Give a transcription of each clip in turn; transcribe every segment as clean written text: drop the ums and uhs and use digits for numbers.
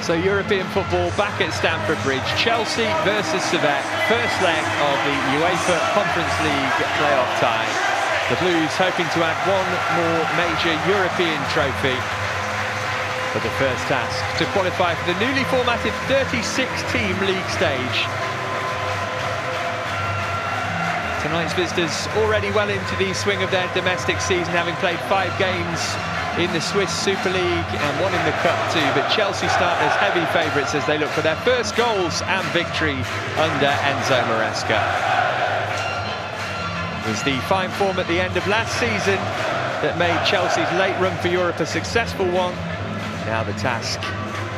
So European football back at Stamford Bridge. Chelsea versus Servette. First leg of the UEFA Conference League playoff tie. The Blues hoping to add one more major European trophy for the first task to qualify for the newly formatted 36-team league stage. Tonight's visitors already well into the swing of their domestic season, having played 5 games in the Swiss Super League and 1 in the Cup too, but Chelsea start as heavy favourites as they look for their first goals and victory under Enzo Maresca. It was the fine form at the end of last season that made Chelsea's late run for Europe a successful one. Now the task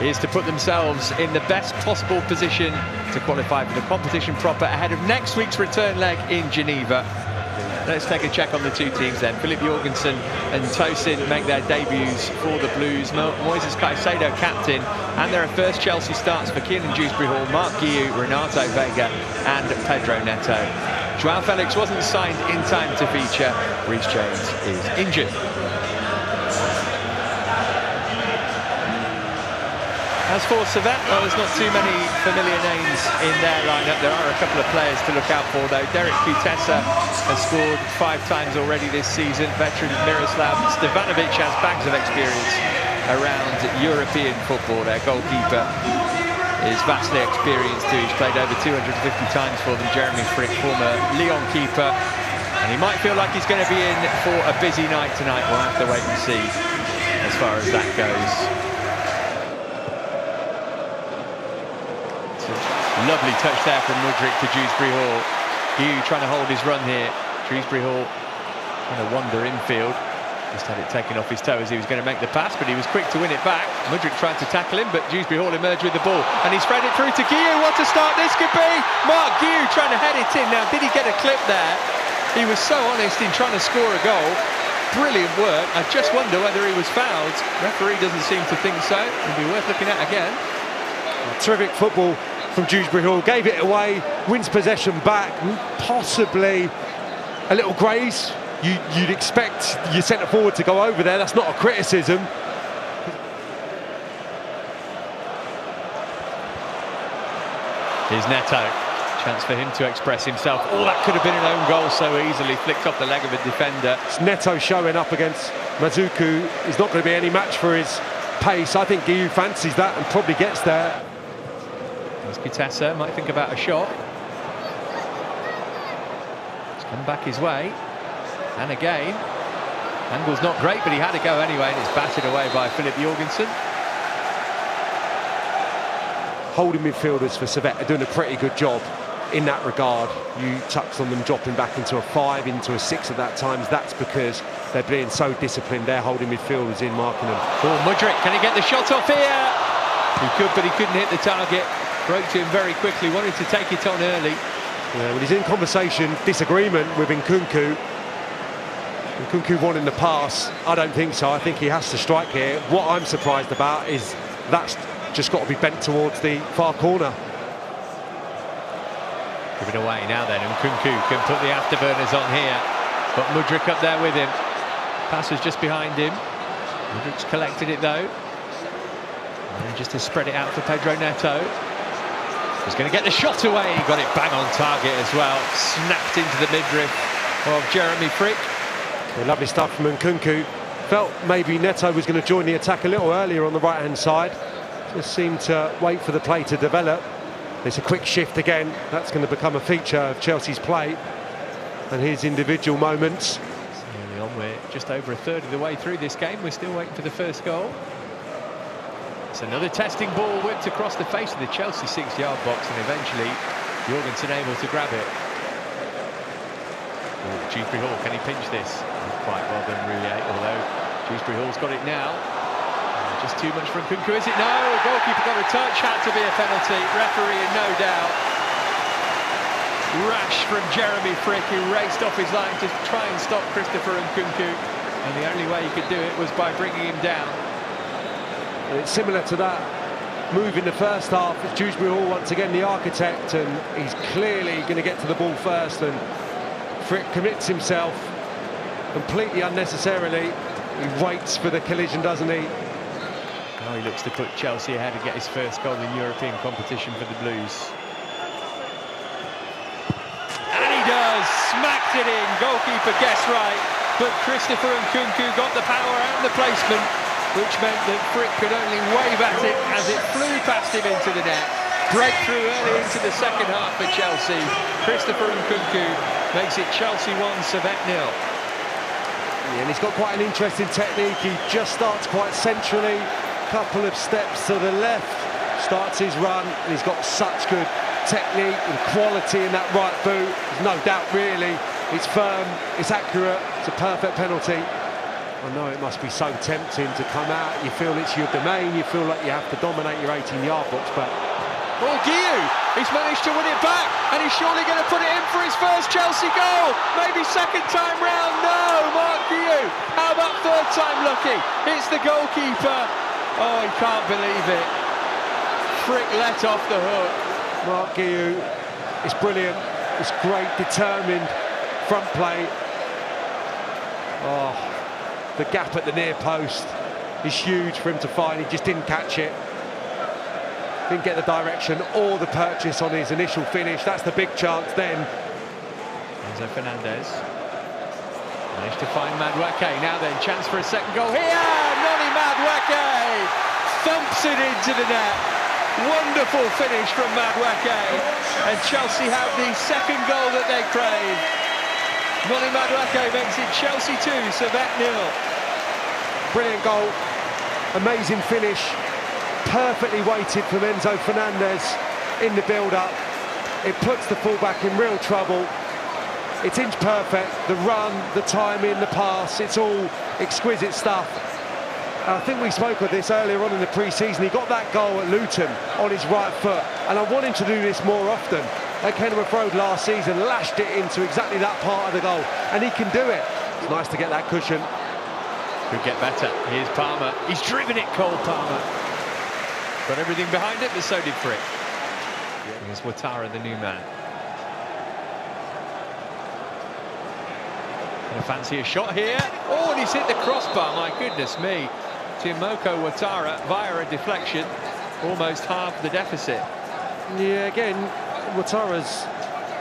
is to put themselves in the best possible position to qualify for the competition proper ahead of next week's return leg in Geneva. Let's take a check on the two teams then. Philip Jorgensen and Tosin make their debuts for the Blues. Moises Caicedo captain, and there are first Chelsea starts for Kiernan Dewsbury-Hall, Mark Guiu, Renato Vega and Pedro Neto. João Felix wasn't signed in time to feature. Reece James is injured. As for Servette, well, there's not too many familiar names in their lineup. There are a couple of players to look out for, though. Derek Kutesa has scored 5 times already this season. Veteran Miroslav Stevanovic has bags of experience around European football. Their goalkeeper is vastly experienced too. He's played over 250 times for them. Jeremy Frick, former Lyon keeper. And he might feel like he's going to be in for a busy night tonight. We'll have to wait and see as far as that goes. Lovely touch there from Mudryk to Dewsbury-Hall. Guiu trying to hold his run here. Dewsbury-Hall trying to wander infield. Just had it taken off his toe as he was going to make the pass, but he was quick to win it back. Mudryk tried to tackle him, but Dewsbury-Hall emerged with the ball. And he's threaded it through to Guiu. What a start this could be! Mark Guiu trying to head it in. Now, did he get a clip there? He was so honest in trying to score a goal. Brilliant work. I just wonder whether he was fouled. Referee doesn't seem to think so. It'll be worth looking at again. Terrific football from Dewsbury-Hall, gave it away, wins possession back, possibly a little graze. You'd expect your centre-forward to go over there, that's not a criticism. Here's Neto, chance for him to express himself. Oh, that could have been an own goal so easily, flicked off the leg of a defender. It's Neto showing up against Mazuku. He's not going to be any match for his pace. I think Guiu fancies that and probably gets there. Kutesa might think about a shot. It's come back his way. And again. Angle's not great, but he had to go anyway, and it's batted away by Philip Jorgensen. Holding midfielders for Servette are doing a pretty good job in that regard. You touched on them dropping back into a 5, into a 6 at that times. That's because they're being so disciplined. They're holding midfielders in, marking them. Oh, Mudryk, can he get the shot off here? He could, but he couldn't hit the target. Broke to him very quickly, wanted to take it on early. Yeah, well, he's in conversation, disagreement with Nkunku. Nkunku wanting the pass. I don't think so. I think he has to strike here. What I'm surprised about is that's just got to be bent towards the far corner. Give it away now then, and Nkunku can put the afterburners on here. But Mudryk up there with him. Pass was just behind him. Mudryk's collected it though. And just to spread it out for Pedro Neto. He's going to get the shot away. He got it bang on target as well. Snapped into the midriff of Jeremy Frick. Yeah, lovely stuff from Nkunku. Felt maybe Neto was going to join the attack a little earlier on the right-hand side. Just seemed to wait for the play to develop. There's a quick shift again. That's going to become a feature of Chelsea's play. And his individual moments. Early on, we're just over a third of the way through this game. We're still waiting for the first goal. It's another testing ball whipped across the face of the Chelsea 6-yard box, and eventually Jorgensen able to grab it. Dewsbury-Hall, can he pinch this? Not quite well done, Rouillet, although Dewsbury-Hall's got it now. Just too much from Nkunku, is it? No, goalkeeper got a touch, had to be a penalty. Referee in no doubt. Rash from Jeremy Frick, who raced off his line to try and stop Christopher Nkunku, and the only way he could do it was by bringing him down. And it's similar to that move in the first half. It's Dewsbury-Hall once again the architect, and he's clearly going to get to the ball first, and Frick commits himself completely unnecessarily. He waits for the collision, doesn't he? Now he looks to put Chelsea ahead and get his first goal in European competition for the Blues. And he does! Smacked it in! Goalkeeper guessed right, but Christopher Nkunku got the power and the placement, which meant that Frick could only wave at it as it flew past him into the net. Breakthrough early into the second half for Chelsea. Christopher Nkunku makes it Chelsea 1, Servette 0. Yeah, and he's got quite an interesting technique. He just starts quite centrally, couple of steps to the left, starts his run, and he's got such good technique and quality in that right boot. There's no doubt really. It's firm, it's accurate, it's a perfect penalty. I know it must be so tempting to come out. You feel it's your domain, you feel like you have to dominate your 18-yard box, but... Oh, Guiu, he's managed to win it back, and he's surely going to put it in for his first Chelsea goal. Maybe second time round. No, Mark Guiu. How about third time lucky? It's the goalkeeper. Oh, he can't believe it. Frick let off the hook. Mark Guiu is brilliant. It's great, determined front play. Oh, the gap at the near post is huge for him to find. He just didn't catch it. Didn't get the direction or the purchase on his initial finish. That's the big chance then. Enzo Fernandez managed to find Madueke. Now then, chance for a second goal here. Noni Madueke thumps it into the net. Wonderful finish from Madueke, and Chelsea have the second goal that they crave. Noni Madueke makes it Chelsea 2, Servette 0. Brilliant goal, amazing finish. Perfectly weighted from Enzo Fernandez in the build-up. It puts the fullback in real trouble. It's inch perfect, the run, the timing, the pass, it's all exquisite stuff. I think we spoke of this earlier on in the pre-season. He got that goal at Luton on his right foot, and I want him to do this more often. At Kenilworth Road last season, lashed it into exactly that part of the goal, and he can do it. It's nice to get that cushion. Could get better. Here's Palmer. He's driven it, Cole Palmer. Got everything behind it, but so did Frick. Here's Ouattara, the new man. Gonna fancy a shot here. Oh, and he's hit the crossbar, my goodness me. Timoko Ouattara, via a deflection, almost half the deficit. Yeah, again, Ouattara's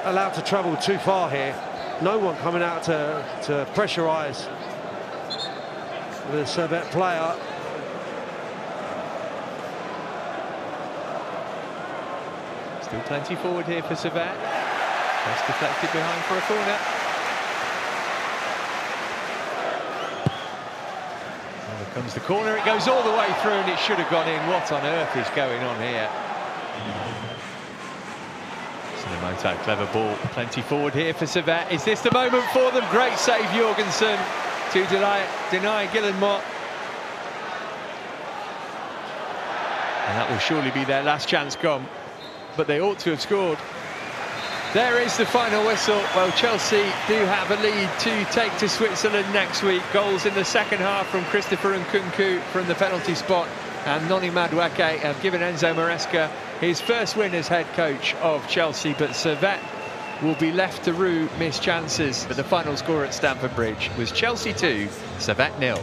allowed to travel too far here. No one coming out to pressurise the Servette player. Still plenty forward here for Servette. Just deflected behind for a corner. And here comes the corner. It goes all the way through, and it should have gone in. What on earth is going on here? Sinamoto, clever ball. Plenty forward here for Servette. Is this the moment for them? Great save, Jorgensen, to deny Guillemot. And that will surely be their last chance gone. But they ought to have scored. There is the final whistle. Well, Chelsea do have a lead to take to Switzerland next week. Goals in the second half from Christopher Nkunku from the penalty spot, and Noni Madueke have given Enzo Maresca his first win as head coach of Chelsea. But Servette will be left to rue missed chances. But the final score at Stamford Bridge was Chelsea 2, Servette 0.